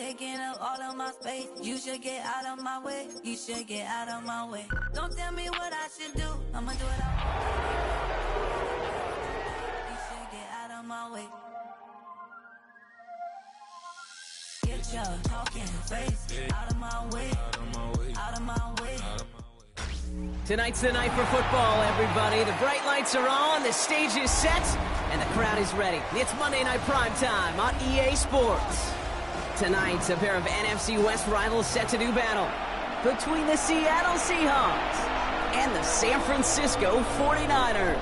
taking up all of my space. You should get out of my way. You should get out of my way. Don't tell me what I should do. I'ma do it all. You should get out of my way. Get your talking face out of my way. Out of my way. Tonight's the night for football, everybody. The bright lights are on, the stage is set, and the crowd is ready. It's Monday Night Primetime on EA Sports. Tonight, a pair of NFC West rivals set to do battle between the Seattle Seahawks and the San Francisco 49ers.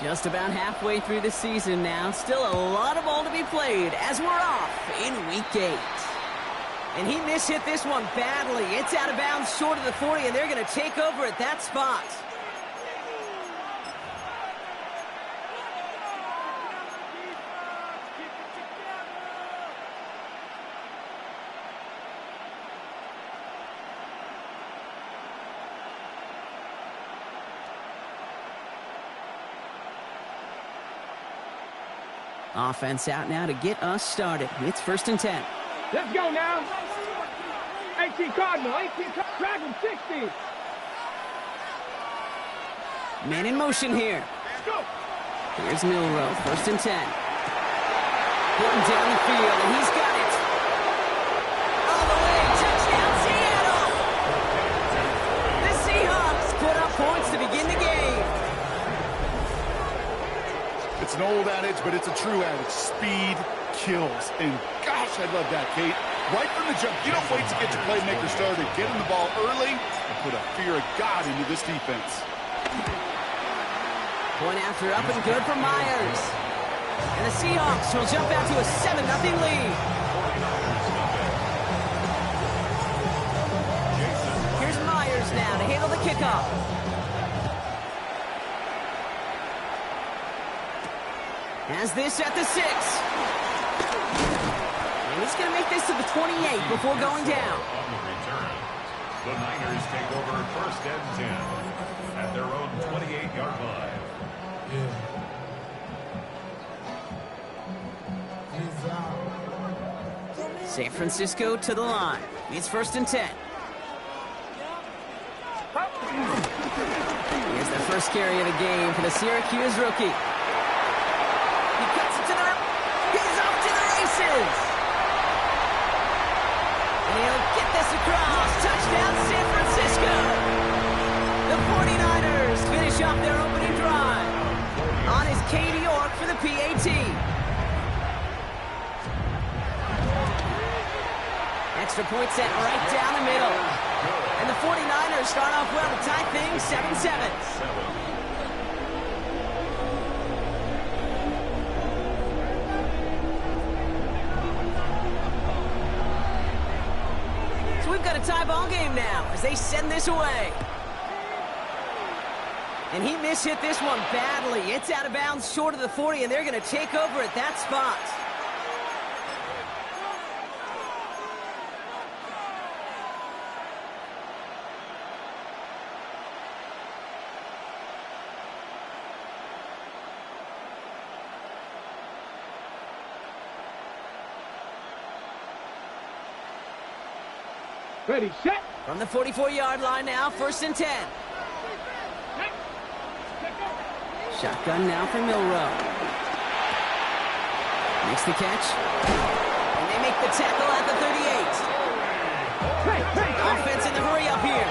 Just about halfway through the season now. Still a lot of ball to be played as we're off in Week 8. And he mishit this one badly. It's out of bounds short of the 40, and they're going to take over at that spot. Offense out now to get us started. It's 1st and 10. Let's go now. 18 Cardinal, 18 Dragon 60. Man in motion here. Here's Milrow, 1st and 10. Putting down the field, and he's got it. All the way, touchdown Seattle! The Seahawks put up points to begin the game. It's an old adage, but it's a true adage. Speed kills. And gosh, I love that, Kate. Right from the jump, you don't wait to get your playmaker started. Get him the ball early and put a fear of God into this defense. Point after up and good for Myers. And the Seahawks will jump out to a 7-0 lead. Here's Myers now to handle the kickoff. Has this at the 6. And he's going to make this to the 28 before going down. On the return, the Niners take over 1st and 10 at their own 28-yard line. San Francisco to the line. It's 1st and 10. Here's the first carry of the game for the Syracuse rookie. He's off to the races. And he'll get this across. Touchdown, San Francisco. The 49ers finish off their opening drive. On is Katie York for the PAT. Extra point set right down the middle. And the 49ers start off well to tie things 7-7. We've got a tie ball game now as they send this away. And he mishit this one badly. It's out of bounds short of the 40, and they're going to take over at that spot. Ready, set. From the 44-yard line now, 1st and 10. Shotgun now for Milrow. Makes the catch. And they make the tackle at the 38. Offense in the hurry up here.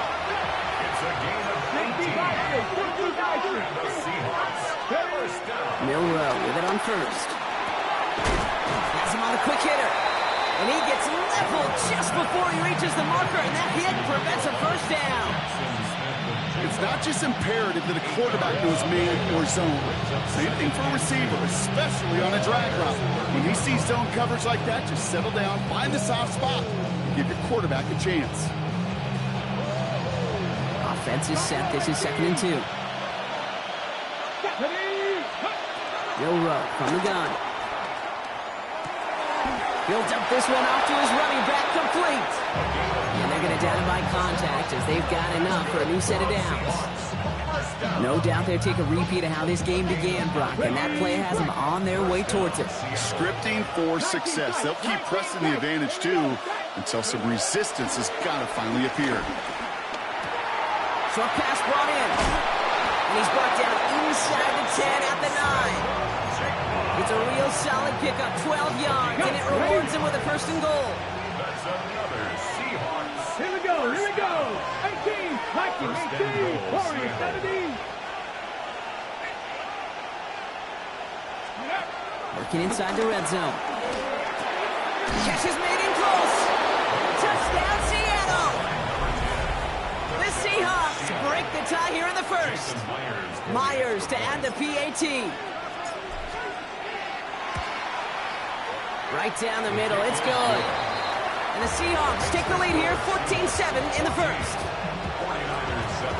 It's a gain of 19. The Seahawks first down. Milrow with it on 1st. Has him on the quick hitter. And he gets leveled just before he reaches the marker, and that hit prevents a 1st down. It's not just imperative that a quarterback knows man or zone. Same thing for a receiver, especially on a drag route. When he sees zone coverage like that, just settle down, find the soft spot, and give your quarterback a chance. Offense is set. This is 2nd and 2. Milrow from the gun. He'll dump this one off to his running back, complete. And they're going to down him by contact as they've got enough for a new set of downs. No doubt they'll take a repeat of how this game began, Brock, and that play has them on their way towards it. Scripting for success. They'll keep pressing the advantage, too, until some resistance has got to finally appear. Short pass brought in. And he's brought down inside the 10 at the 9. It's a real solid pickup, 12 yards, and it rewards him with a first and goal. That's another Seahawks. Here we go. 18, Vikings 18, Warriors 17. Working inside the red zone. Catch is made in close. Touchdown, Seattle. The Seahawks break the tie here in the first. Myers to add the PAT. Right down the middle, it's good. And the Seahawks take the lead here, 14-7 in the first. 49ers 7.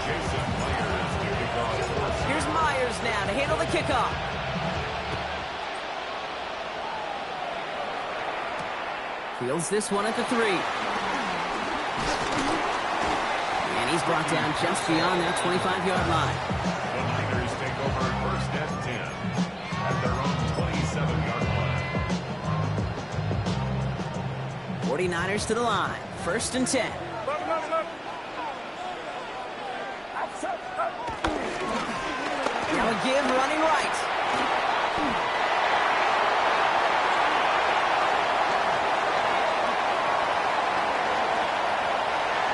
Jason Myers to kick off. Here's Myers now to handle the kickoff. Fields this one at the 3. And he's brought down just beyond that 25-yard line. The Niners take over first and 10 at their own 27-yard line. 49ers to the line. First and 10. Now a give running right.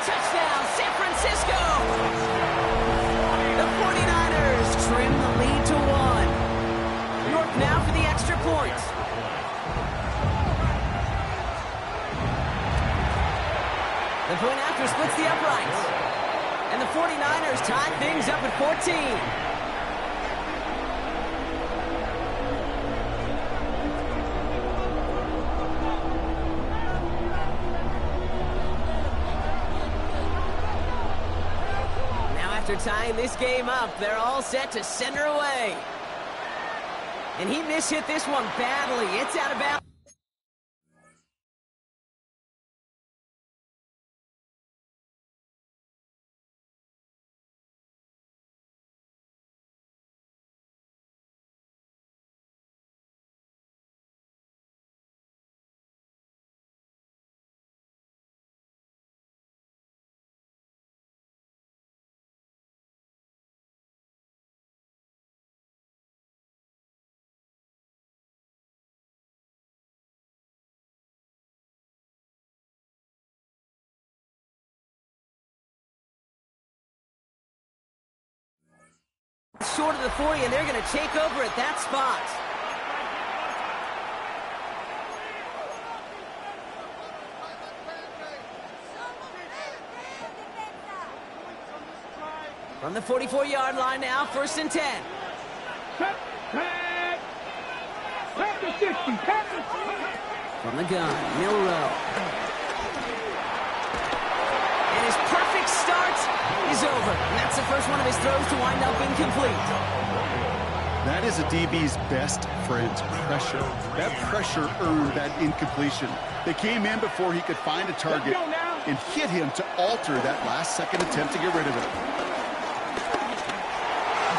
Touchdown, San Francisco! The 49ers trim the lead to 1. York now for the extra point. The point after splits the uprights. And the 49ers tie things up at 14. After tying this game up, they're all set to center away. And he mishit this one badly. It's out of bounds. Short of the 40, and they're going to take over at that spot. From the 44-yard line now, first and 10. From the gun, Milrow. And his perfect start is over. And that's the first one of his throws to wind up incomplete. That is a DB's best friend, pressure. That pressure earned that incompletion. They came in before he could find a target and hit him to alter that last-second attempt to get rid of it.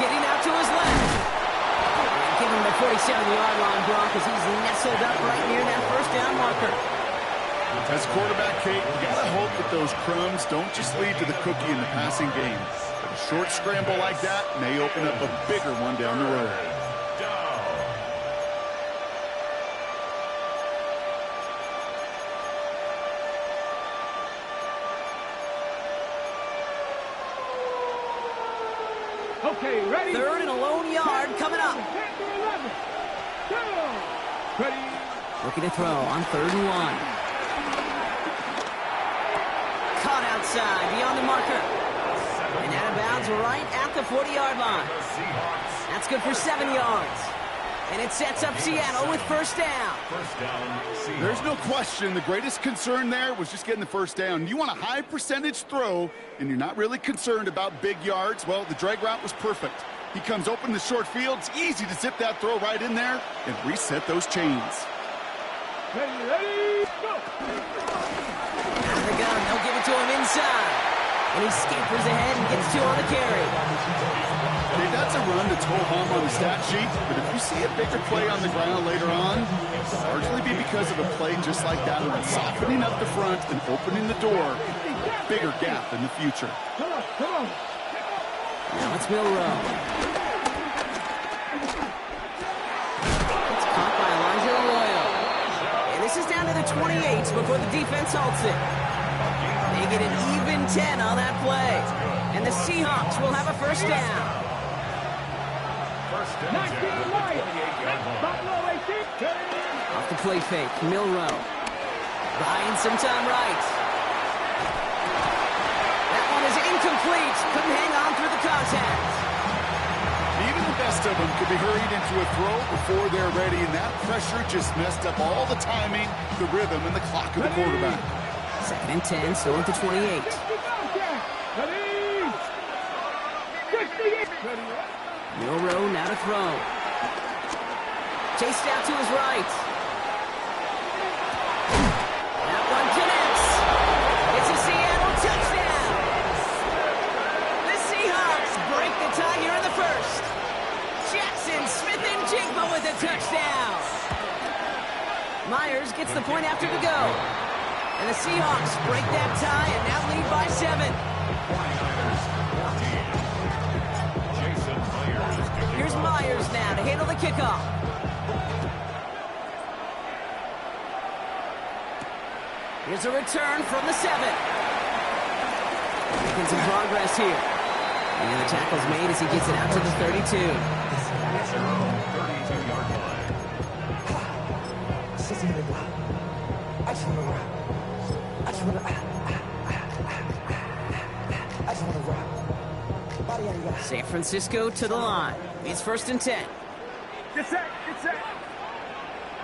Getting out to his left. Give him the 47-yard line, Brock, as he's nestled up right near that first down marker. As quarterback, Kate, you got to hope that those crumbs don't just lead to the cookie in the passing game. But a short scramble like that may open up a bigger one down the road. Okay, ready? Third and a lone yard coming up. Ready? Looking to throw on 3rd and 1. Caught outside, beyond the marker. And out of bounds right at the 40-yard line. That's good for 7 yards. And it sets up Seattle with first down. There's no question the greatest concern there was just getting the first down. You want a high percentage throw, and you're not really concerned about big yards. Well, the drag route was perfect. He comes open the short field. It's easy to zip that throw right in there and reset those chains. Ready, go! Out of the gun, they'll give it to him inside. And he scampers ahead and gets 2 on the carry. That's a run that's ho-hum on the stat sheet, but if you see a bigger play on the ground later on, it'll largely be because of a play just like that one, softening up the front and opening the door, a bigger gap in the future. Come on, come on. Now it's Milrow. It's caught by Elijah Arroyo. And this is down to the 28 before the defense halts it. They get an even 10 on that play. And the Seahawks will have a first down. 19 right. Buffalo 18. Off the play fake, Milrow. Buying some time right. That one is incomplete. Couldn't hang on through the contact. Even the best of them could be hurried into a throw before they're ready, and that pressure just messed up all the timing, the rhythm, and the clock of the quarterback. 2nd and 10, still at the 28. Ready. 68. Milrow now to throw. Chased out to his right. That one connects. It's a Seattle touchdown. The Seahawks break the tie here in the first. Jackson Smith and Jigba with a touchdown. Myers gets the point after to go. And the Seahawks break that tie and now lead by 7. Here's Myers now to handle the kickoff. Here's a return from the 7. Making some progress here. And the tackle's made as he gets it out to the 32. It's their own 32-yard line. San Francisco to the line. It's 1st and 10. Get set, get set.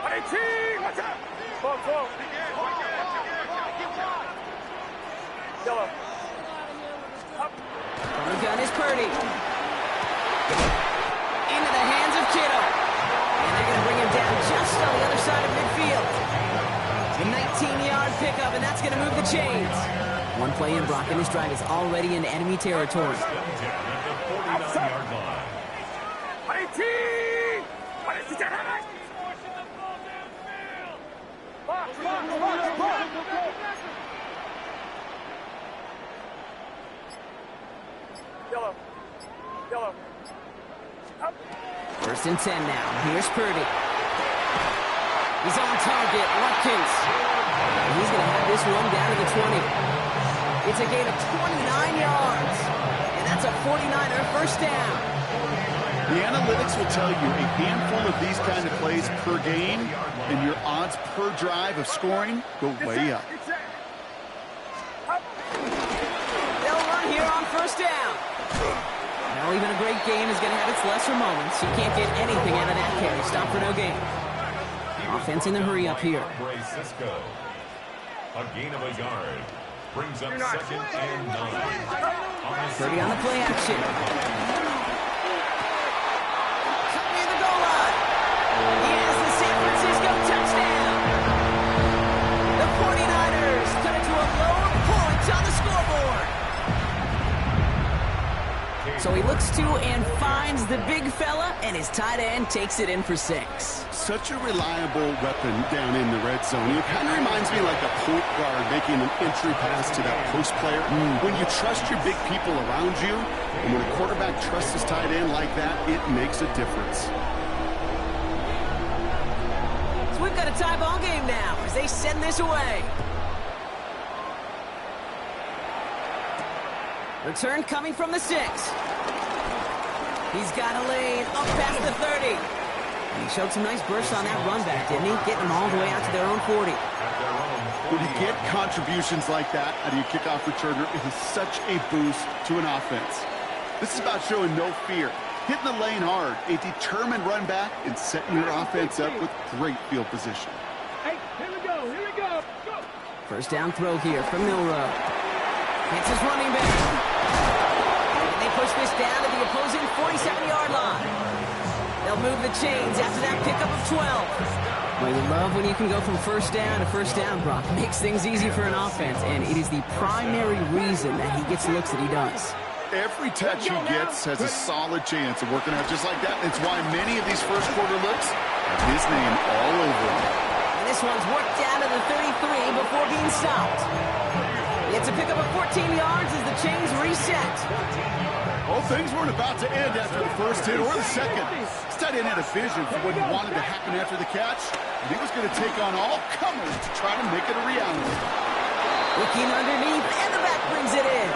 18, watch out. Go. Yellow. From the gun is Purdy. Into the hands of Kittle. And they're going to bring him down just on the other side of midfield. The 19-yard pickup, and that's going to move the chains. One play in, Brock, and this drive is already in enemy territory. 49-yard line. 18. Yellow. 1st and 10 now. Here's Purdy. He's on target. Watkins. And he's going to have this one down to the 20. It's a gain of 29 yards. And that's a 49er first down. The analytics will tell you a handful of these kind of plays per game, and your odds per drive of scoring go way up. They'll run here on first down. Now, even a great game is going to have its lesser moments. You can't get anything out of that carry. Stop for no gain. Offense in the hurry up here. Cisco. A gain of a yard. Brings up 2nd and 9. 30 on the play action. Cut near the goal line. He has the San Francisco touchdown. The 49ers cut it to a low of points on the scoreboard. So he looks to and finds the big fella, and his tight end takes it in for 6. Such a reliable weapon down in the red zone. It kind of reminds me like a point guard making an entry pass to that post player. When you trust your big people around you, and when a quarterback trusts his tight end like that, it makes a difference. So we've got a tie ball game now as they send this away. Return coming from the 6. He's got a lane up past the 30. And he showed some nice bursts on that run back, didn't he? Getting them all the way out to their own 40. When you get contributions like that out of your kickoff returner, it is such a boost to an offense. This is about showing no fear, hitting the lane hard, a determined run back, and setting your offense up with great field position. Hey, here we go. Go. First down throw here from Milrow. It's his running back. And they push this down to the opposing 47-yard line. They'll move the chains after that pickup of 12. Well, you love when you can go from first down to first down, Brock. Makes things easy for an offense, and it is the primary reason that he gets the looks that he does. Every touch he gets has a solid chance of working out just like that. It's why many of these first quarter looks have his name all over them. And this one's worked down to the 33 before being stopped. It's a pickup of 14 yards as the chains reset. Well, things weren't about to end after the first hit or the second. This tight end had a vision for what he wanted to happen after the catch, and he was going to take on all comers to try to make it a reality. Looking underneath, and the back brings it in.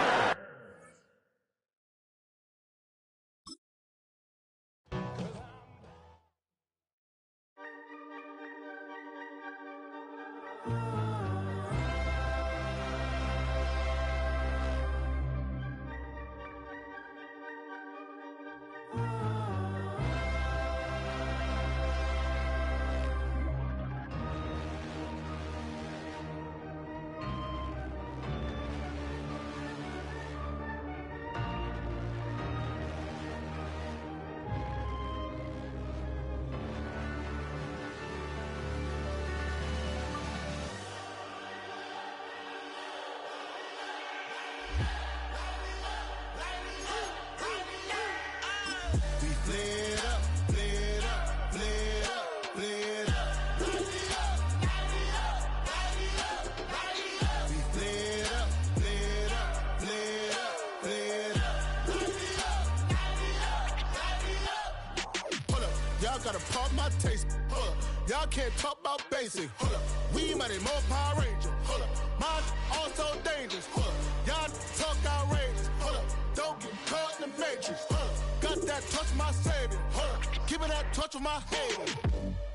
Gotta pop my taste. Hold up. Y'all can't talk about basic. Hold up. We mighty more Power Ranger. Hold up. Mine also dangerous. Hold up. Y'all talk outrageous. Hold up. Don't get caught in the matrix. Hold up. Got that touch my savior. Hold up. Give me that touch of my hater.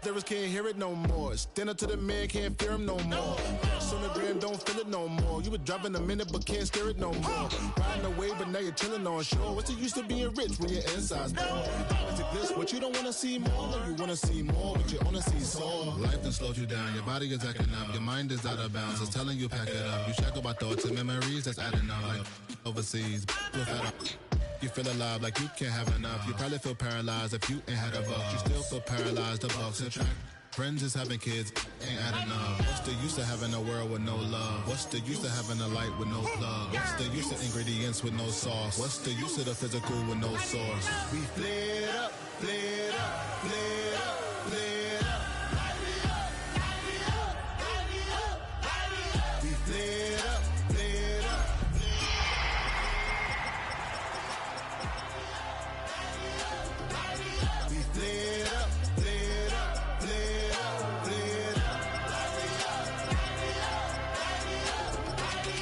Devils can't hear it no more. Stand up to the man, can't fear him no more. Sonogram don't feel it no more. You were driving a minute but can't steer it no more. Riding away but now you're chilling on shore. What's the use of being rich when your inside's poor? It's a glitch, but you don't want to see more. No, you want to see more, but you only see sore. Life done slowed you down. Your body is acting up. Your mind is out of bounds. It's telling you pack it up. You shackled by thoughts and memories that's adding up. Like overseas, you're fed up. You feel alive like you can't have enough. You probably feel paralyzed if you ain't had a buck. You still feel paralyzed, the bucks and track. Friends is having kids, ain't adding up. What's the use of having a world with no love? What's the use of having a light with no plug? What's the use of ingredients with no sauce? What's the use of the physical with no source? We flared up, flared up, flared up, flared up. We flared up, flared up. We flared up, flared up, flared up, flared up.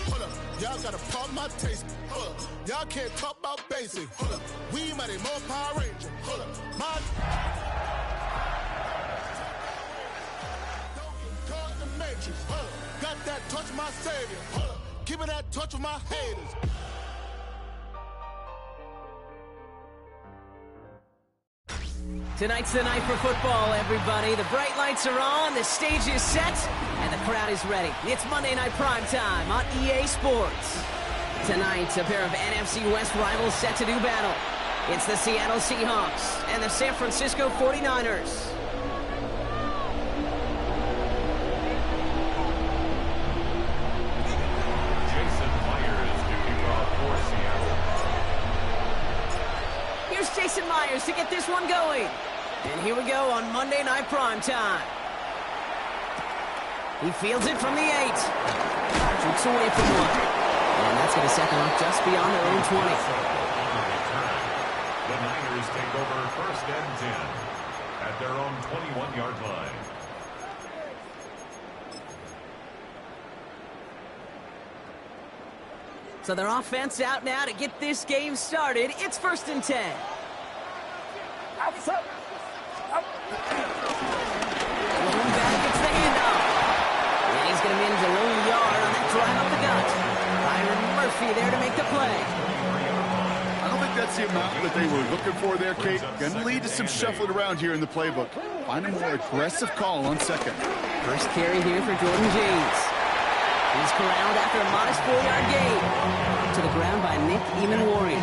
Hold up, y'all gotta pop my taste. Hold up, y'all can't talk about basic. Hold up, we mighty more Power Ranger. Hold up, my. Don't get caught in the matrix. Hold up, got that touch my savior. Hold up, give me that touch of my haters. Tonight's the night for football, everybody. The bright lights are on, the stage is set, and the crowd is ready. It's Monday Night Prime Time on EA Sports. Tonight, a pair of NFC West rivals set to do battle. It's the Seattle Seahawks and the San Francisco 49ers. Here's Jason Myers to get this one going. And here we go on Monday Night Prime Time. He fields it from the 8. Jukes away from one. And that's going to set them up just beyond their own 20. The Niners take over first and 10 at their own 21-yard line. So their offense out now to get this game started. It's first and 10. Outside. Lone back gets the handoff. And he's going to manage a lone yard on that drive up the gut. Byron Murphy there to make the play. I don't think that's the amount that they were looking for there, Kate. Going to lead to some shuffling around here in the playbook. Find a more aggressive call on second. First carry here for Jordan James. He's corralled after a modest 4-yard gain. To the ground by Nick Eamon-Warrior.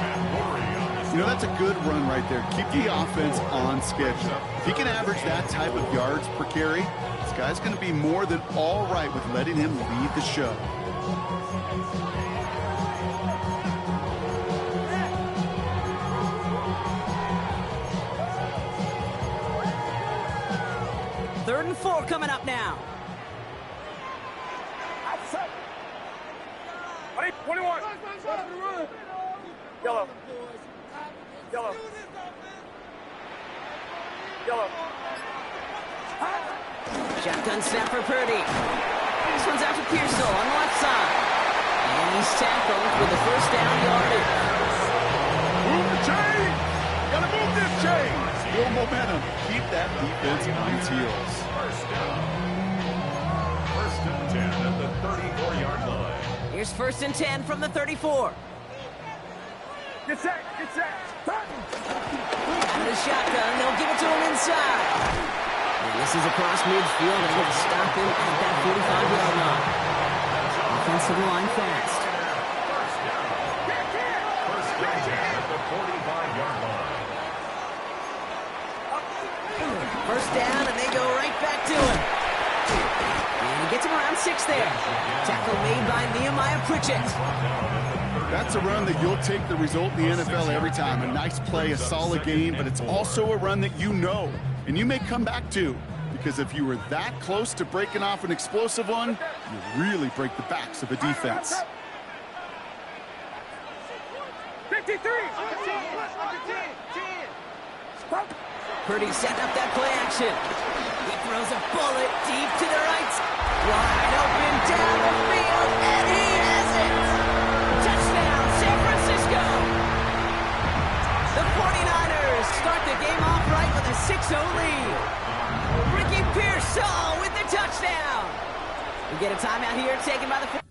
You know, that's a good run right there. Keep the offense on schedule. If he can average that type of yards per carry, this guy's going to be more than all right with letting him lead the show. Third and 4 coming up now. Outside. 21. Yellow. Yellow. Yellow. Shotgun snap for Purdy. This one's out to Pearsall on the left side. And he's tackled with the first down yardage. Move the chain! Gotta move this chain! Build momentum. Keep that defense on its heels. First down. First and 10 at the 34-yard line. Here's first and 10 from the 34. Get set. Get set. Out of the shotgun, they'll give it to him inside. And this is across midfield, and they'll stop him at that 45-yard line. Offensive line fast. First down. First and 10 at the 45-yard line. First down, and they go right back to him. And he gets him around 6 there. Tackle made by Nehemiah Pritchett. That's a run that you'll take the result in the NFL every time. A nice play, a solid game, but it's also a run that you know, and you may come back to. Because if you were that close to breaking off an explosive one, you really break the backs of a defense. 53. Purdy setting up that play action. He throws a bullet deep to the right. Wide open down the field, and he has it. Touchdown, San Francisco. The 49ers start the game off right with a 6-0 lead. Ricky Pearsall with the touchdown. We get a timeout here taken by the 49ers.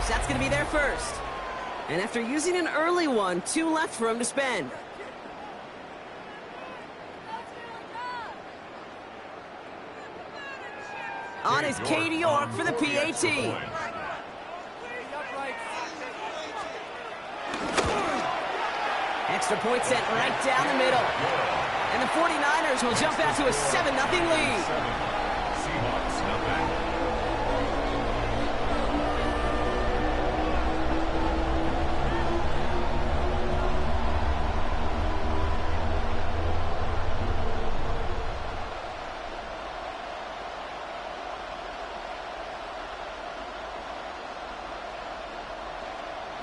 That's going to be their first. And after using an early one, 2 left for him to spend. On is Cade York for the PAT. Extra point set right down the middle. And the 49ers will jump out to a 7-0 lead. Seahawks nothing.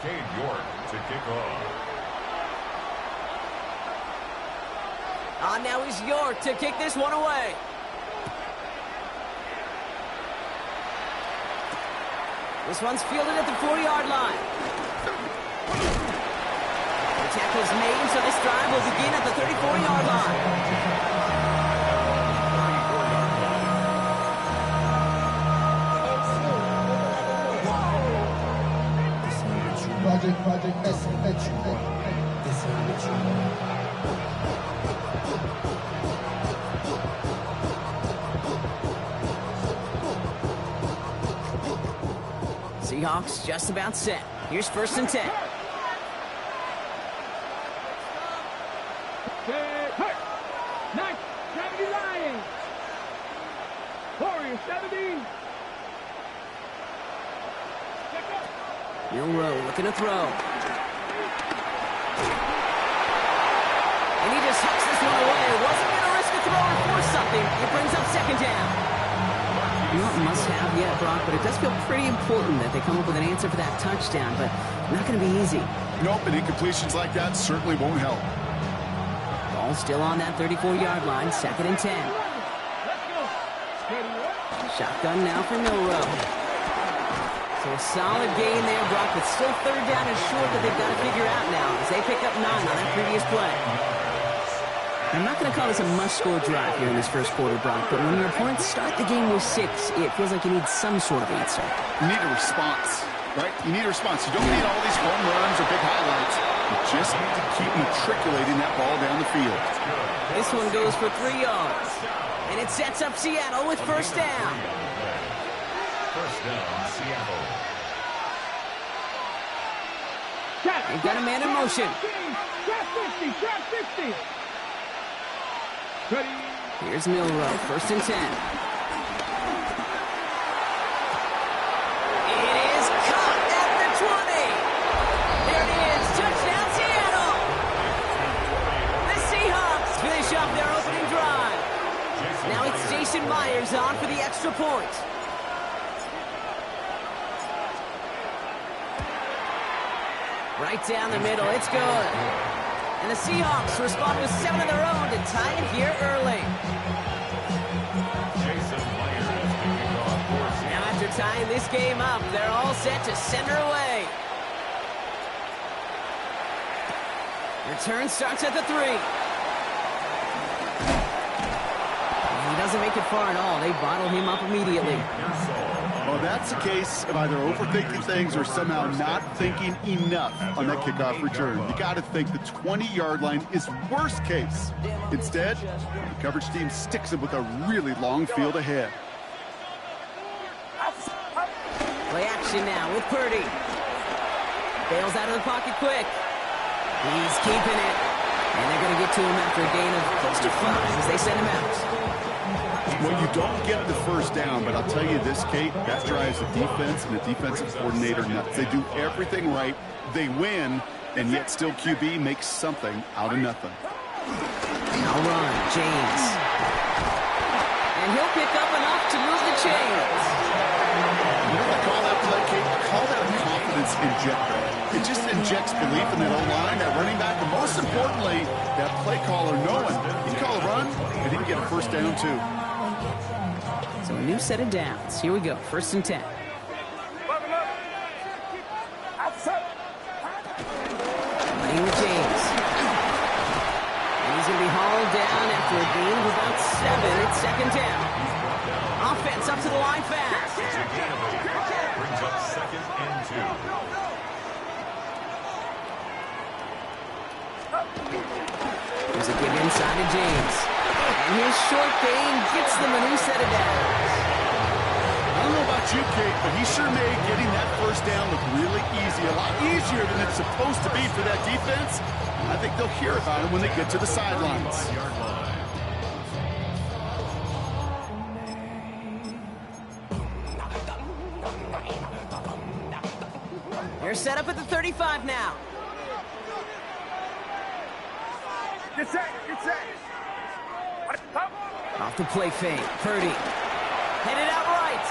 Cade York to kick off. On now is York to kick this one away. This one's fielded at the 40-yard line. The tackle is made, so this drive will begin at the 34-yard line. Seahawks just about set. Here's first and 10. Nice. 70 Lions. Warriors 70. Milroe looking to throw. And he just hucks this one away. Wasn't going to risk a throw or force something. It brings up second down. Not must-have yet, Brock, but it does feel pretty important that they come up with an answer for that touchdown, but not going to be easy. Nope, and incompletions like that certainly won't help. Ball still on that 34-yard line, second and 10. Shotgun now for Milroe. So a solid gain there, Brock, but still third down and short that they've got to figure out now as they pick up 9 on that previous play. I'm not going to call this a must-score drive here in this first quarter, Brock, but when your opponents start the game with 6, it feels like you need some sort of answer. You need a response, right? You need a response. You don't need all these home runs or big highlights. You just need to keep matriculating that ball down the field. This one goes for 3 yards. And it sets up Seattle with first down. First down, Seattle. They've got a man in motion. Here's Milroe, first and 10. It is caught at the 20. There it is, touchdown Seattle. The Seahawks finish off their opening drive. Now it's Jason Myers on for the extra point. Right down the middle, it's good. And the Seahawks respond with 7 of their own to tie it here early. Now after tying this game up, they're all set to send her away. Return starts at the 3. He doesn't make it far at all. They bottle him up immediately. Well, that's a case of either overthinking things or somehow not thinking enough on that kickoff return. You got to think the 20-yard line is worst case. Instead, the coverage team sticks him with a really long field ahead. Play action now with Purdy. Bails out of the pocket quick. He's keeping it. And they're going to get to him after a gain of close to 5 as they send him out. Well, you don't get the first down, but I'll tell you this, Kate, that drives the defense and the defensive coordinator nuts. They do everything right. They win, and yet still QB makes something out of nothing. Now run, James. And he'll pick up enough to move the chains. You know what I call that play, Kate? I call that a confidence injector. It just injects belief in that O-line, that running back, and most importantly, that play caller knowing he can call a run, and he can get a first down, too. So a new set of downs. Here we go, first and 10. Playing with James. And he's going to be hauled down after a gain of about 7. It's second down. Offense up to the line fast. Brings up second and 2. There's a give inside to James. And his short gain gets them a new set of downs. I don't know about you, Kate, but he sure made getting that first down look really easy. A lot easier than it's supposed to be for that defense. I think they'll hear about it when they get to the sidelines. They're set up at the 35 now. Get set, get set. Off the play fake. Purdy. Headed out right.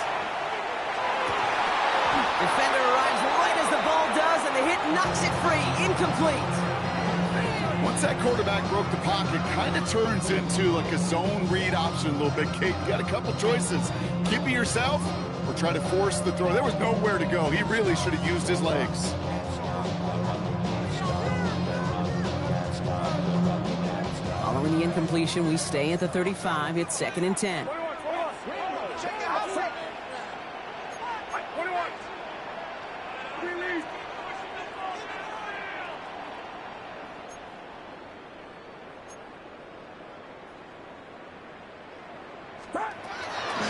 Defender arrives right as the ball does, and the hit knocks it free. Incomplete. Once that quarterback broke the pocket, kind of turns into like a zone read option a little bit, Kate. You got a couple choices. Keep it yourself or try to force the throw. There was nowhere to go. He really should have used his legs. Following the incompletion, we stay at the 35. It's second and 10.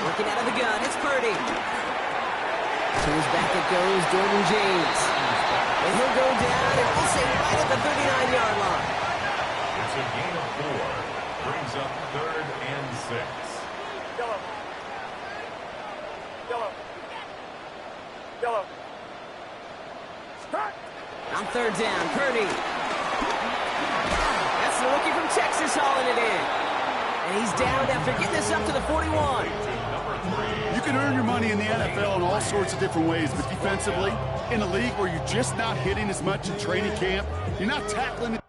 Working out of the gun, it's Purdy. To his back it goes, Jordan James. And he'll go down, and we'll say right at the 39-yard line. It's a gain of 4. Brings up third and 6. Yellow. Yellow. Yellow. Start. On third down, Purdy. That's the rookie from Texas hauling it in. And he's down after getting this up to the 41. You can earn your money in the NFL in all sorts of different ways, but defensively, in a league where you're just not hitting as much in training camp, you're not tackling the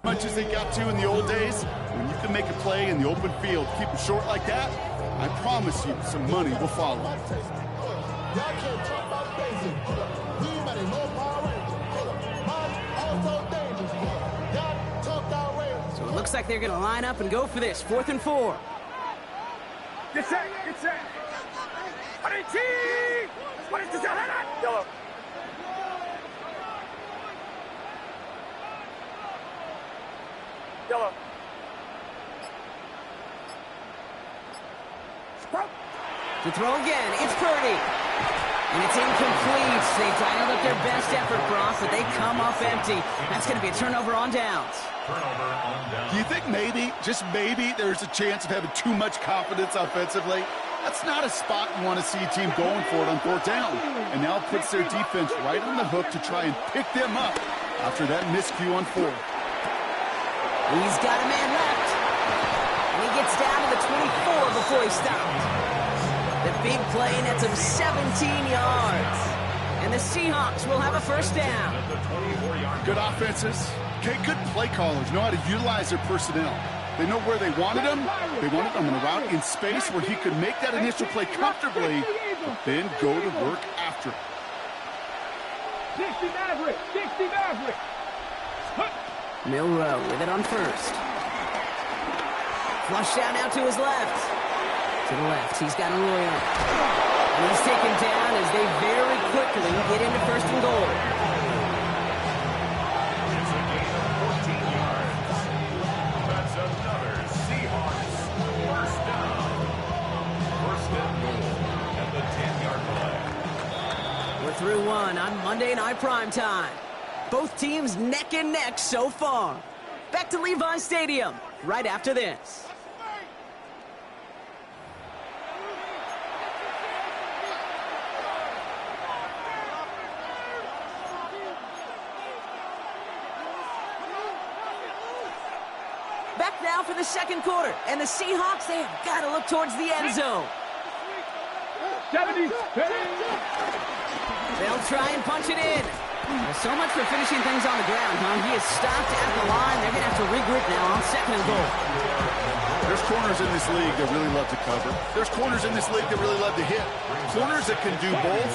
much as they got to in the old days, when you can make a play in the open field, keep it short like that, I promise you some money will follow. Y'all can't talk about basic. We might have more Power Rangers. Mine also dangerous. Y'all talk outrageous. So it looks like they're going to line up and go for this. 4th and 4. Get set, get set. 18! 22, yellow. Yellow. To throw again, it's Purdy. And it's incomplete. They dialed up their best effort, Brock, but they come up empty. That's going to be a turnover on downs. Turnover on downs. Do you think maybe, just maybe, there's a chance of having too much confidence offensively? That's not a spot you want to see a team going for it on 4th down. And now puts their defense right on the hook to try and pick them up after that miscue on 4th. He's got a man left. And he gets down to the 24 before he stopped. The big play nets him 17 yards. And the Seahawks will have a 1st down. Good offenses. Okay, good play callers know how to utilize their personnel. They know where they wanted him. They wanted him in a route in space where he could make that initial play comfortably, but then go to work after it. 60 Maverick! 60 Maverick! Milrow with it on 1st. Flush down now to his left. To the left, he's got Arroyo. And he's taken down as they very quickly get into 1st and goal. It's a gain of 14 yards. That's another Seahawks 1st down. 1st and goal at the 10-yard line. We're through one on Monday Night Primetime. Both teams neck and neck so far. Back to Levi Stadium right after this. Back now for the 2nd quarter. And the Seahawks, they have got to look towards the end zone. 70. They'll try and punch it in. Well, so much for finishing things on the ground, huh? He is stopped at the line. They're going to have to regroup now on 2nd and goal. There's corners in this league that really love to cover. There's corners in this league that really love to hit. Corners that can do both,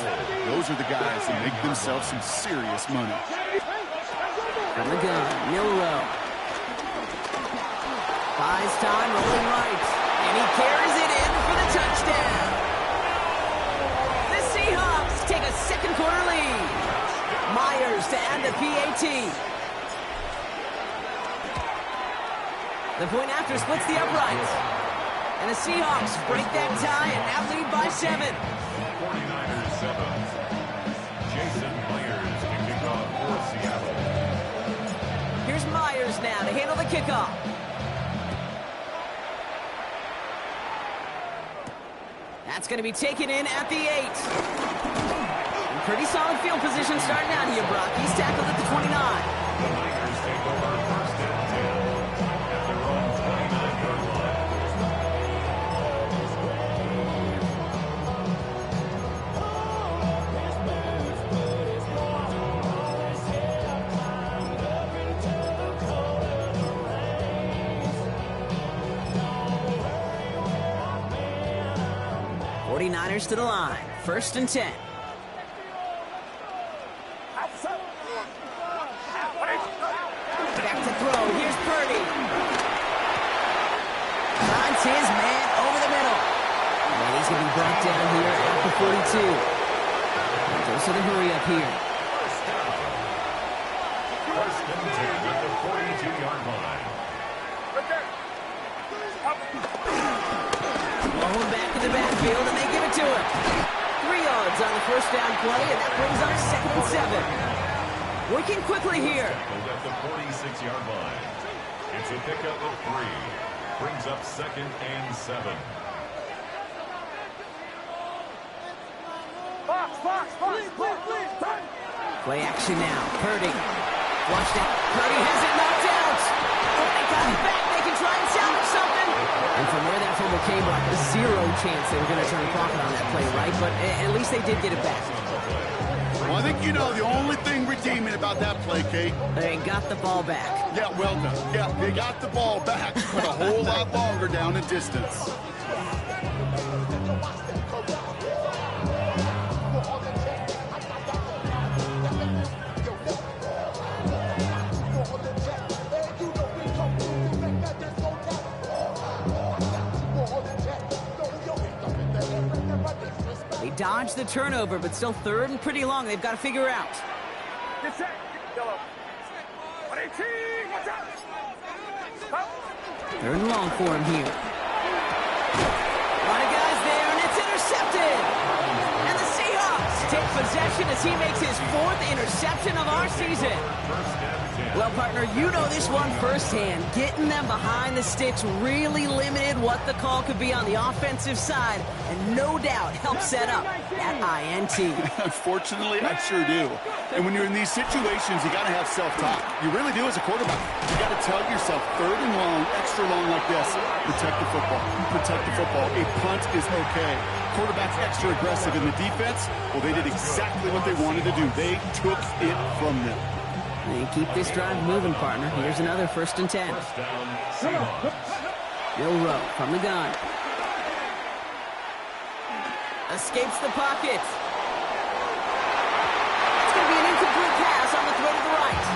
those are the guys that make themselves some serious money. From the gun, Milrow. Buys time, rolling right. And he carries it in for the touchdown. The Seahawks take a 2nd quarter lead. Myers to add the PAT. The point after splits the uprights. And the Seahawks break that tie and now lead by 7. 49ers 7. Jason Myers to kick off for Seattle. Here's Myers now to handle the kickoff. That's going to be taken in at the 8. Pretty solid field position starting out here, Brock. He's tackled at the 29. The Niners take over 1st and 10 at their own 29-yard line. Niners to the line. 1st and 10. Back to throw. Here's Purdy. Finds his man over the middle. And he's going to be brought down here at the 42. Goes to the hurry up here. 1st and 10 at the 42-yard line. Blown back in the backfield, and they give it to him. 3 yards on the 1st down play, and that brings up 2nd and 7. Working quickly here. At the 46-yard line. It's a pickup of 3. Brings up 2nd and 7. Play action now. Purdy. Watch that. Purdy has it knocked out. Oh, they got it back. They can try and salvage something. And from where that fumble came, Brock, zero chance they were going to turn a profit on that play, right? But at least they did get it back. Well, I think you know the only thing redeeming about that play, Kate. They got the ball back. Yeah, well done. Yeah, they got the ball back, but a whole lot longer down in distance. They dodged the turnover, but still third and pretty long. They've got to figure out. Get set. Yellow. 118. Watch out. Up. Third and long for him here. A lot of guys there, and it's intercepted. And the Seahawks take possession as he makes his 4th interception of our season. Well, partner, you know this one firsthand. Getting them behind the sticks really limited what the call could be on the offensive side, and no doubt helped set up that INT. Unfortunately, I sure do. And when you're in these situations, you got to have self-talk. You really do as a quarterback. You got to tell yourself, third and long, extra long like this, protect the football. Protect the football. A punt is okay. Quarterback's extra aggressive in the defense. Well, they did exactly what they wanted to do. They took it from them. They keep this drive moving, partner. Here's another 1st and 10. First down, Seahawks. Bill Rowe from the gun. Escapes the pocket. It's going to be an incomplete pass on the throw to the right.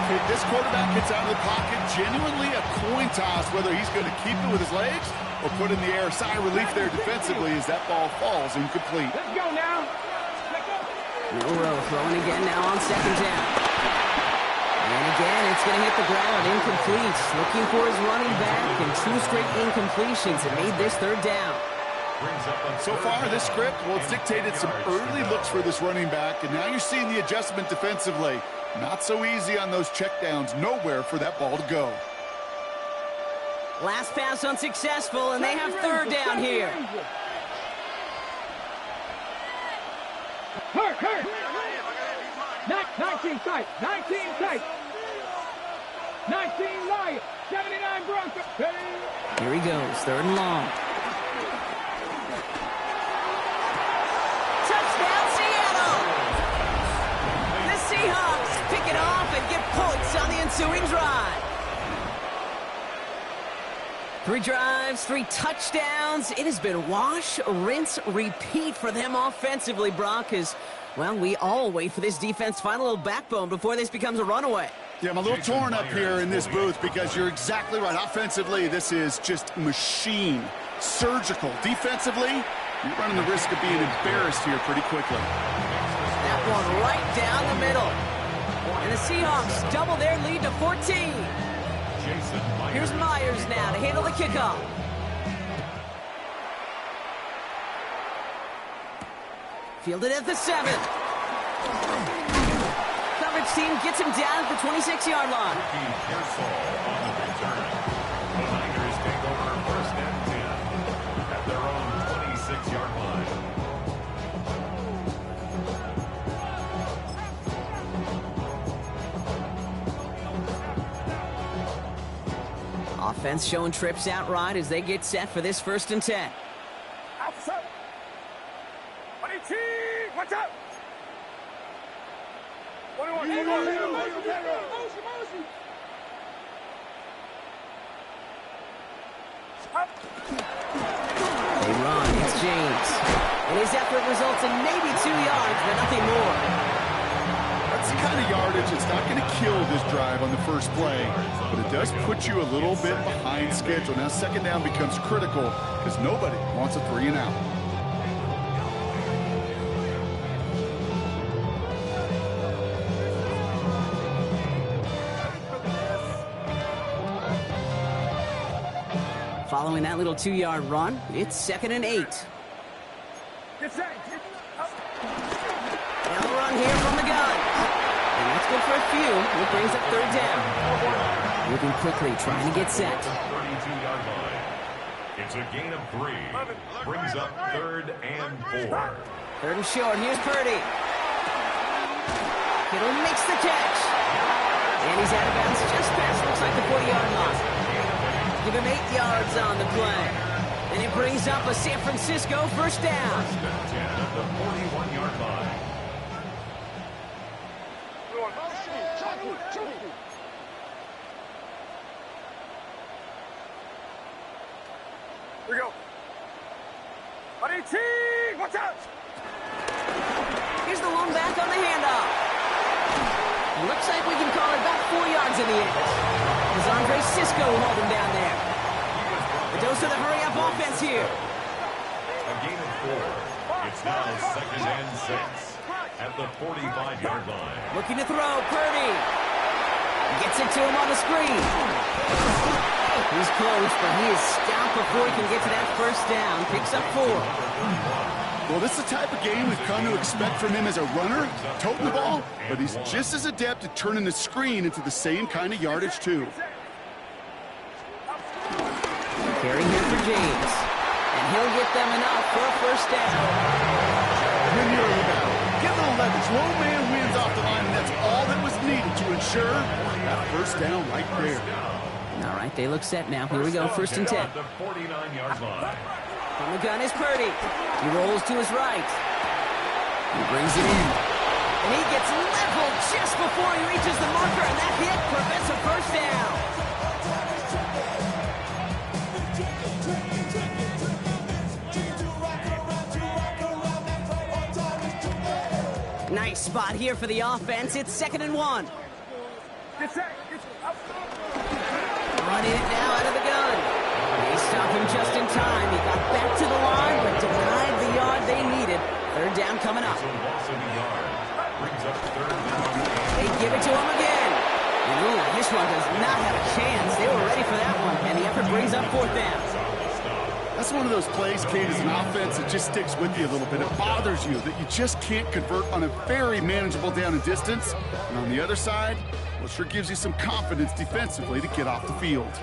If this quarterback gets out of the pocket, genuinely a coin toss whether he's going to keep it with his legs or put in the air. Sigh of relief there defensively as that ball falls incomplete. Let's go now. Bill Rowe throwing again now on 2nd down. And again, it's going to hit the ground, incomplete. Looking for his running back, and 2 straight incompletions that made this 3rd down. So far, this script, well, it's dictated some early looks for this running back, and now you're seeing the adjustment defensively. Not so easy on those checkdowns. Nowhere for that ball to go. Last pass unsuccessful, and they have 3rd down here. Hurt. 19 tight. 19 tight. 19 Lions. 79 Broncos. Here he goes, 3rd and long. Touchdown, Seattle! The Seahawks pick it off and get points on the ensuing drive. 3 drives, 3 touchdowns. It has been wash, rinse, repeat for them offensively, Brock, as, well, we all wait for this defense to find a little backbone before this becomes a runaway. Yeah, I'm a little torn up here in this booth because you're exactly right. Offensively, this is just machine. Surgical. Defensively, you're running the risk of being embarrassed here pretty quickly. That one right down the middle. And the Seahawks double their lead to 14. Here's Myers now to handle the kickoff. Fielded at the 7. Coverage team gets him down at the 26-yard line. The Niners take over 1st and 10 at their own 26-yard line. Offense showing trips out right as they get set for this 1st and 10. Outside. 118. Watch out. 21. They run. It's James. And his effort results in maybe 2 yards, but nothing more. That's the kind of yardage that's not going to kill this drive on the first play, but it does put you a little bit behind schedule. Now 2nd down becomes critical because nobody wants a 3 and out. Following that little 2-yard run, it's 2nd and 8. Get set. And a run here from the gun. And that's good for a few. It brings up 3rd down. Moving quickly, trying to get set. 32-yard line. It's a gain of 3. Brings up 3rd and 4. 3rd and short. Here's Purdy. Kittle makes the catch. And he's out of bounds just past, looks like the 40-yard line. Give him 8 yards on the play. And it brings up a San Francisco 1st down. 1st and 10 at the 41-yard line. Here we go. 18, watch out! Here's the long back on the handoff. Looks like we can call it about 4 yards in the end. As Andre Cisco will hold him down there. The dose of the hurry-up offense here. A gain of 4. It's now 2nd and 6 at the 45-yard line. Looking to throw, Purdy. Gets it to him on the screen. He's close, but he is stopped before he can get to that first down. Picks up 4. Well, this is the type of game we've come to expect from him as a runner, toting the ball, but he's just as adept at turning the screen into the same kind of yardage, too. Carry here for James. And he'll get them enough for a first down. When you're in the battle, get a little leverage. Low man wins off the line, and that's all that was needed to ensure that first down right there. All right, they look set now. Here we go, 1st and 10. The 49-yard line. From the gun is Purdy. He rolls to his right. He brings it in. And he gets leveled just before he reaches the marker, and that hit prevents a first down. Nice spot here for the offense. It's 2nd and 1. Get set. Running it now out of the gun. They stop him just in time. He got back to the line, but denied the yard they needed. 3rd down coming up. So loss of a yard. Brings up 3rd down. They give it to him again. And ooh, this one does not have a chance. They were ready for that one, and the effort brings up 4th down. That's one of those plays, Kate, as an offense that just sticks with you a little bit. It bothers you that you just can't convert on a very manageable down and distance. And on the other side, well, it sure gives you some confidence defensively to get off the field.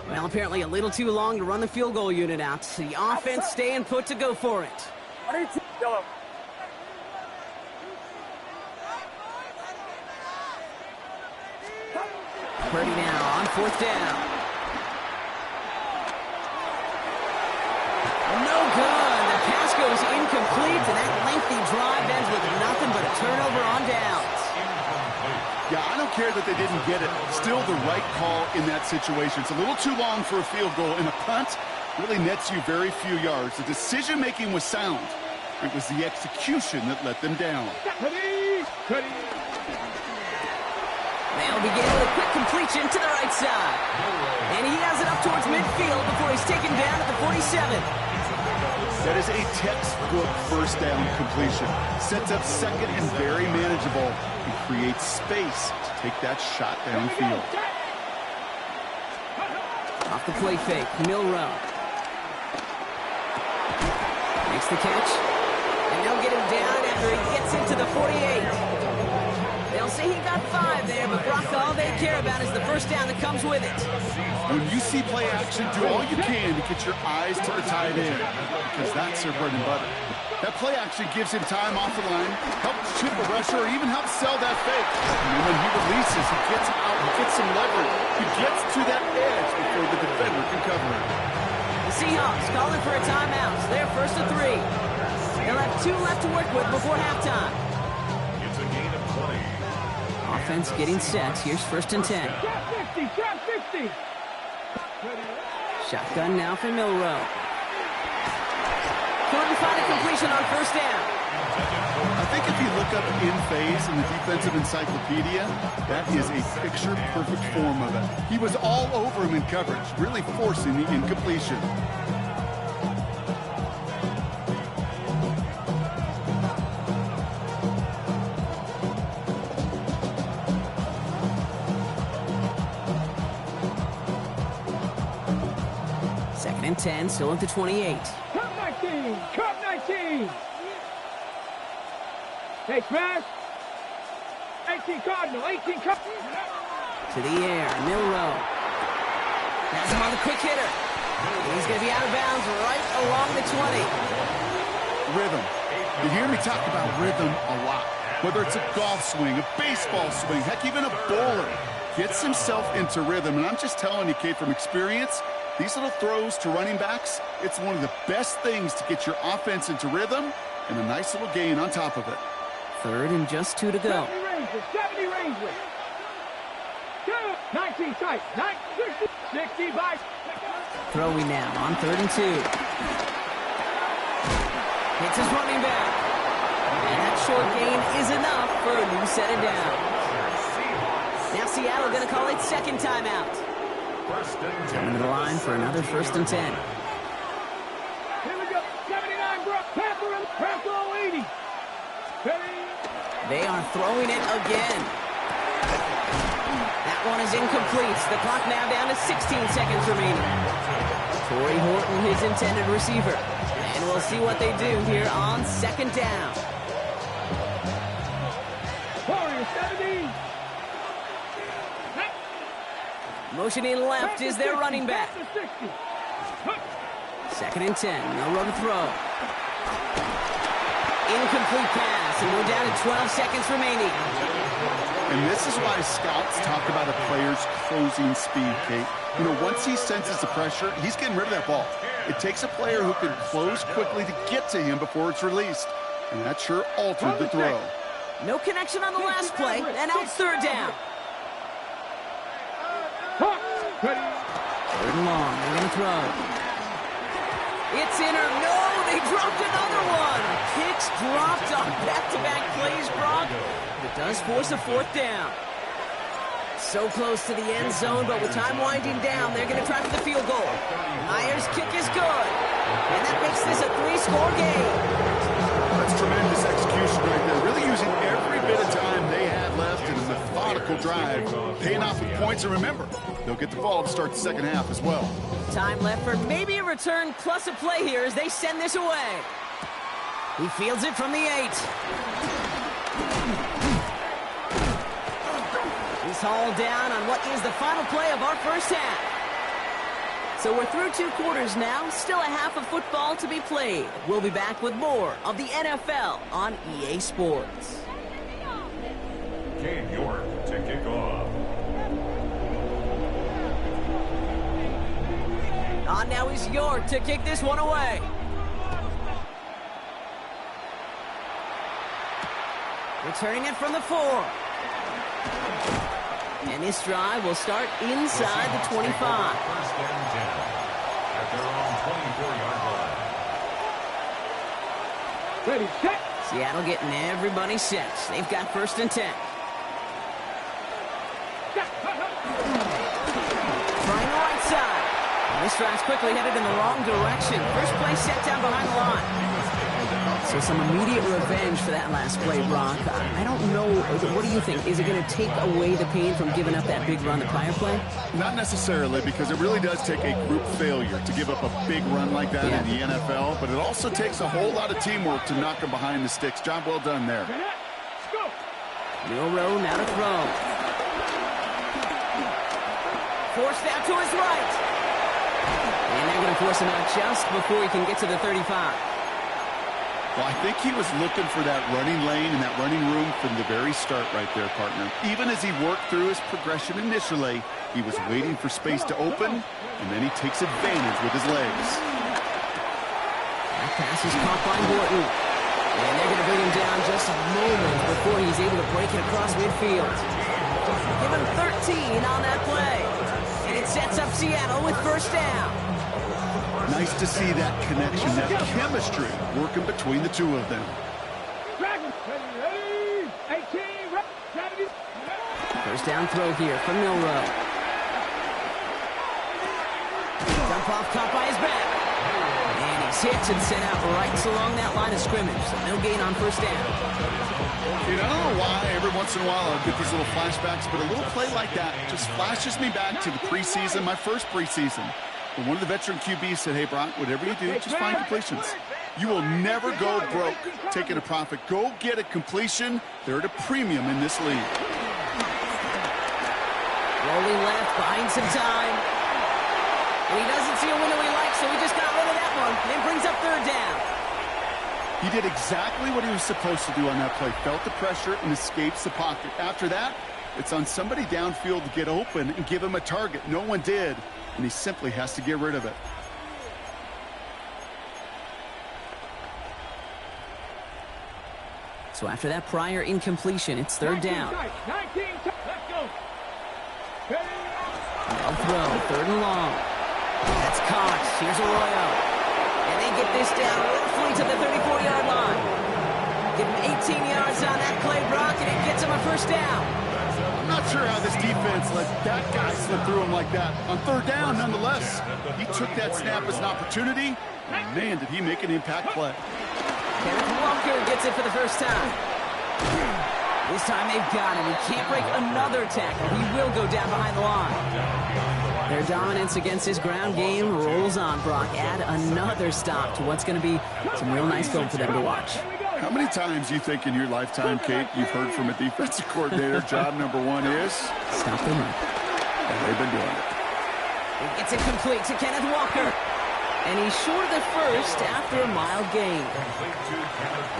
Well, apparently a little too long to run the field goal unit out. The offense staying put to go for it. 18, yellow. Purdy now on 4th down. No good. The pass goes incomplete, and that lengthy drive ends with nothing but a turnover on downs. Yeah, I don't care that they didn't get it. Still the right call in that situation. It's a little too long for a field goal, and a punt really nets you very few yards. The decision-making was sound. It was the execution that let them down. They'll begin with a quick completion to the right side. And he has it up towards midfield before he's taken down at the 47. That is a textbook first down completion. Sets up 2nd and very manageable. He creates space to take that shot downfield. Off the play fake, Milrow. Makes the catch. And they'll get him down after he gets into the 48. They'll say he got 5 there, but Brock, all they care about is the first down that comes with it. When you see play action, do all you can to get your eyes to the tight end, because that's their bread and butter. That play action gives him time off the line, helps chip a rusher, or even helps sell that fake. And when he releases, he gets out, he gets some leverage. He gets to that edge before the defender can cover it. The Seahawks calling for a timeout. They're 1st and 3. They'll have 2 left to work with before halftime. It's a gain of 20. Offense getting set. Here's 1st and 10. Trap 50. Shotgun now for Milrow. Couldn't find a completion on 1st down. I think if you look up in phase in the defensive encyclopedia, that is a picture-perfect form of it. He was all over him in coverage, really forcing the incompletion. Second and 10, still at the 28. Cut 19. Cut 19. Hey, smash. 18 Cardinal. 18 Cardinal. To the air, Milrow. Has him on the quick hitter. He's going to be out of bounds right along the 20. Rhythm. You hear me talk about rhythm a lot. Whether it's a golf swing, a baseball swing, heck, even a bowler. Gets himself into rhythm. And I'm just telling you, Kate, from experience, these little throws to running backs, it's one of the best things to get your offense into rhythm and a nice little gain on top of it. 3rd and just 2 to go. 70 Rangers. 19 tight. 60. 65. Throwing now on 3rd and 2. Hits his running back. And that short gain is enough for a new set of downs. Now Seattle going to call it second timeout. Coming to the line for another 1st and 10. Here we go. 79, bro. Panther 80. They are throwing it again. That one is incomplete. The clock now down to 16 seconds remaining. Torrey Horton, his intended receiver. And we'll see what they do here on 2nd down. Torrey 70. Motioning left is their running back. 2nd and 10. No room to throw. Incomplete pass, and we're down to 12 seconds remaining. And this is why scouts talk about a player's closing speed, Kate. You know, once he senses the pressure, he's getting rid of that ball. It takes a player who can close quickly to get to him before it's released. And that sure altered the throw. No connection on the last play, and now it's 3rd down. 3rd and long, they're going to throw. It's in or no, they dropped another one. Kicks dropped on back-to-back plays, Brock. It does force a 4th down. So close to the end zone, but with time winding down, they're going to try for the field goal. Myers' kick is good, and that makes this a 3-score game. That's tremendous execution right there. Really using every bit of time they had left in a methodical drive, paying off with points. And remember, they'll get the ball to start the second half as well. Time left for maybe a return plus a play here as they send this away. He fields it from the 8. He's hauled down on what is the final play of our first half. So we're through 2 quarters now, still a half of football to be played. We'll be back with more of the NFL on EA Sports. Cam York to kick off. On now is York to kick this one away. Returning it from the 4. And this drive will start inside the 25. 1st and 10 at their own 24-yard line. Ready, set. Seattle getting everybody set. They've got 1st and 10. Trying the right side. And this drive's quickly headed in the wrong direction. First play set down behind the line. So some immediate revenge for that last play, Brock. I don't know. What do you think? Is it going to take away the pain from giving up that big run the prior play? Not necessarily, because it really does take a group failure to give up a big run like that in the NFL, but it also takes a whole lot of teamwork to knock them behind the sticks. Job well done there. Milrow now to throw. Forced out to his right. And they're going to force him out just before he can get to the 35. Well, I think he was looking for that running lane and that running room from the very start right there, partner. Even as he worked through his progression initially, he was waiting for space to open, and then he takes advantage with his legs. That pass is caught by Horton. And they're going to bring him down just a moment before he's able to break it across midfield. Give him 13 on that play. And it sets up Seattle with 1st down. Nice to see that connection, that chemistry working between the two of them. First down throw here from Milrow. Dump off, caught by his back. And he's hit and sent out right along that line of scrimmage. So no gain on 1st down. You know, I don't know why every once in a while I get these little flashbacks, but a little play like that just flashes me back to the preseason, my first preseason. And one of the veteran QBs said, hey, Brock, whatever you do, just find completions. You will never go broke taking a profit. Go get a completion. They're at a premium in this league. Rolling left, buying some time. And he doesn't see a window he likes, so he just got rid of that one. And it brings up 3rd down. He did exactly what he was supposed to do on that play. Felt the pressure and escapes the pocket. After that, it's on somebody downfield to get open and give him a target. No one did. And he simply has to get rid of it. So after that prior incompletion, it's 3rd down. 19, let's go. I'll throw, 3rd and long. That's caught. Here's Arroyo. And they get this down roughly to the 34-yard line. Give him 18 yards on that play, Brock, and it gets him a 1st down. I'm not sure how this defense let that guy slip through him like that. On 3rd down, nonetheless, he took that snap as an opportunity, and man, did he make an impact play. Kenneth Walker gets it for the 1st time. This time they've got him. He can't break another tackle. He will go down behind the line. Their dominance against his ground game rolls on, Brock. Add another stop to what's going to be some real nice film for them to watch. How many times do you think in your lifetime, Kate, you've heard from a defensive coordinator, job number 1 is? Stop the run. And they've been doing it. He gets it complete to Kenneth Walker. And he's short of the 1st after a mild gain.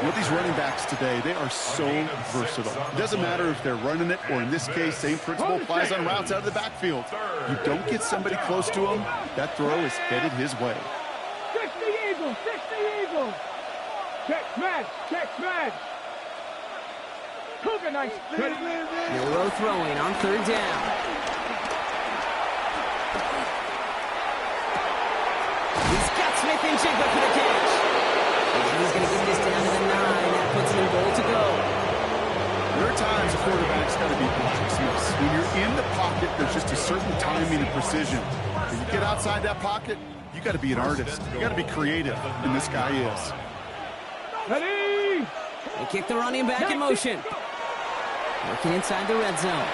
You know, these running backs today, they are so versatile. It doesn't matter if they're running it, or in this case, same principle applies on routes out of the backfield. You don't get somebody close to him, that throw is headed his way. Fix the Eagles! Fix the Eagles! Check smash! Check smash! Cougar nice! Milroe throwing on 3rd down. He's got Smith and Jigba for the catch. And he's going to get this down to the 9. That puts him in goal to go. There are times a quarterback's got to be blacksmiths. When you're in the pocket, there's just a certain timing and precision. When you get outside that pocket, you got to be an artist. You got to be creative, and this guy is. Ready! They kick the running back in motion. Working inside the red zone.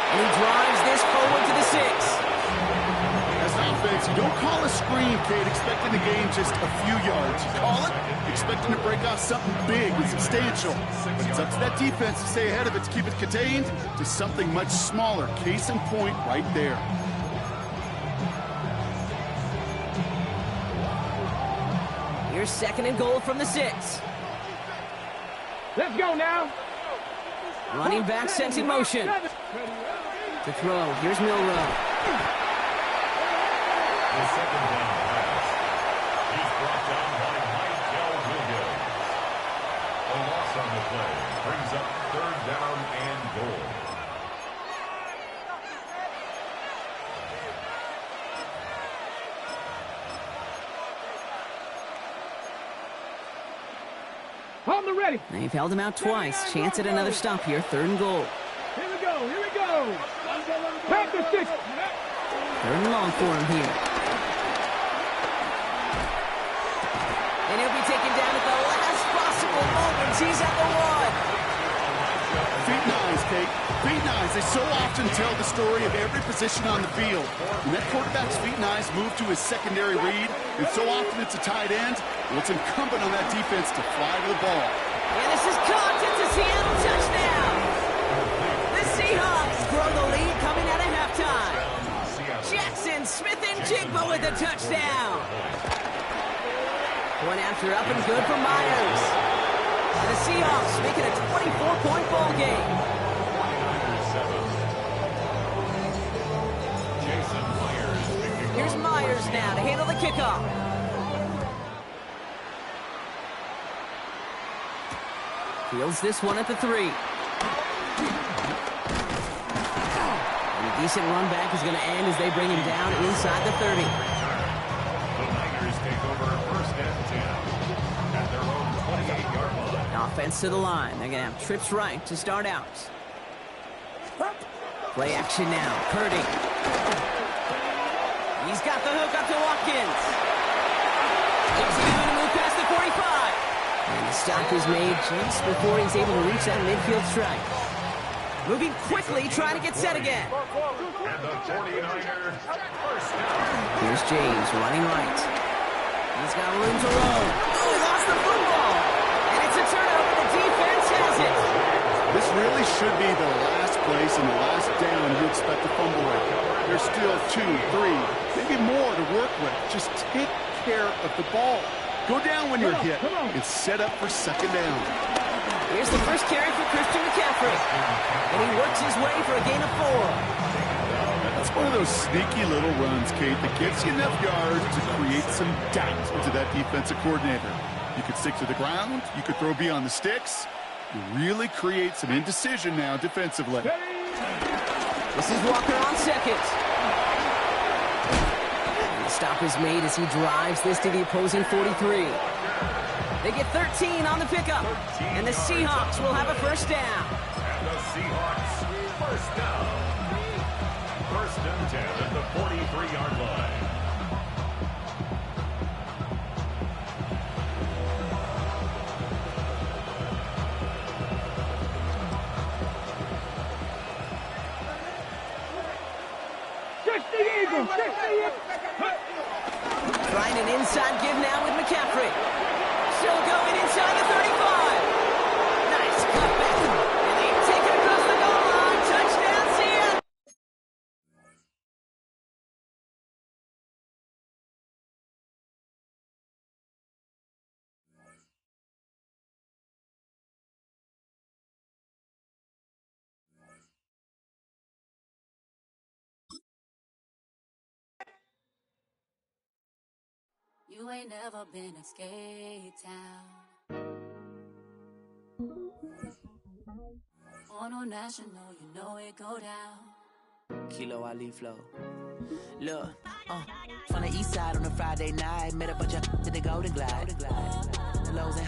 And he drives this forward to the 6. As an offense, you don't call a screen, Kate, expecting to gain just a few yards. You call it expecting to break off something big and substantial. But it's up to that defense to stay ahead of it, to keep it contained to something much smaller. Case in point right there. Here's 2nd and goal from the 6. Let's go now! Running back sent in motion. To throw, here's Milroe. The 2nd down pass. He's brought down by Michael Williams. A loss on the play brings up 3rd down and goal. On the ready! They've held him out twice. Chance at another stop here. 3rd and goal. Here we go! Here we go! Back to 6! 3rd and long for him here. And he'll be taken down at the last possible moment. He's at the 1. Feet and eyes, Kate. Feet and eyes. They so often tell the story of every position on the field. When that quarterback's feet and eyes move to his secondary read, and so often it's a tight end, well, it's incumbent on that defense to fly to the ball. And this is caught. It's a Seattle touchdown. The Seahawks grow the lead coming out of halftime. Jackson, Smith, and Jigba with a touchdown. One after up and good for Myers. And the Seahawks making a 24-point ball game. Here's Myers now to handle the kickoff. Fields this one at the 3. And a decent run back is going to end as they bring him down inside the 30. The Niners take over 1st and 10 at their own 28-yard line. Offense to the line. They're going to have trips right to start out. Play action now. Purdy. He's got the hook up to Watkins. He's going to move past the 45. And the stop is made just before he's able to reach that midfield strike. Moving quickly, trying to get set again. And the 49ers first down. Here's James running right. He's got room to roll. Oh, he lost the football. And it's a turnover. The defense has it. This really should be the last place and the last down you expect to fumble at. There's still 2, 3, maybe more to work with. Just take care of the ball. Go down when you're hit and set up for 2nd down. Here's the first carry for Christian McCaffrey. And he works his way for a gain of 4. That's one of those sneaky little runs, Kate, that gets you enough yards to create some doubt into that defensive coordinator. You could stick to the ground. You could throw beyond the sticks. You really create some indecision now defensively. This is Walker on second. And the stop is made as he drives this to the opposing 43. They get 13 on the pickup, and the Seahawks will have a first down. And the Seahawks, first down. First and 10 at the 43-yard line. Trying an inside give now with McCaffrey. Still going inside the 35. Nice cutback. And they take it across the goal line. Touchdown, Seattle. You ain't never been to Skate Town. On no national, you know it go down. Kilo Ali flow. Look, from the east side on a Friday night, met a bunch of to the Golden Glide. The lows and highs.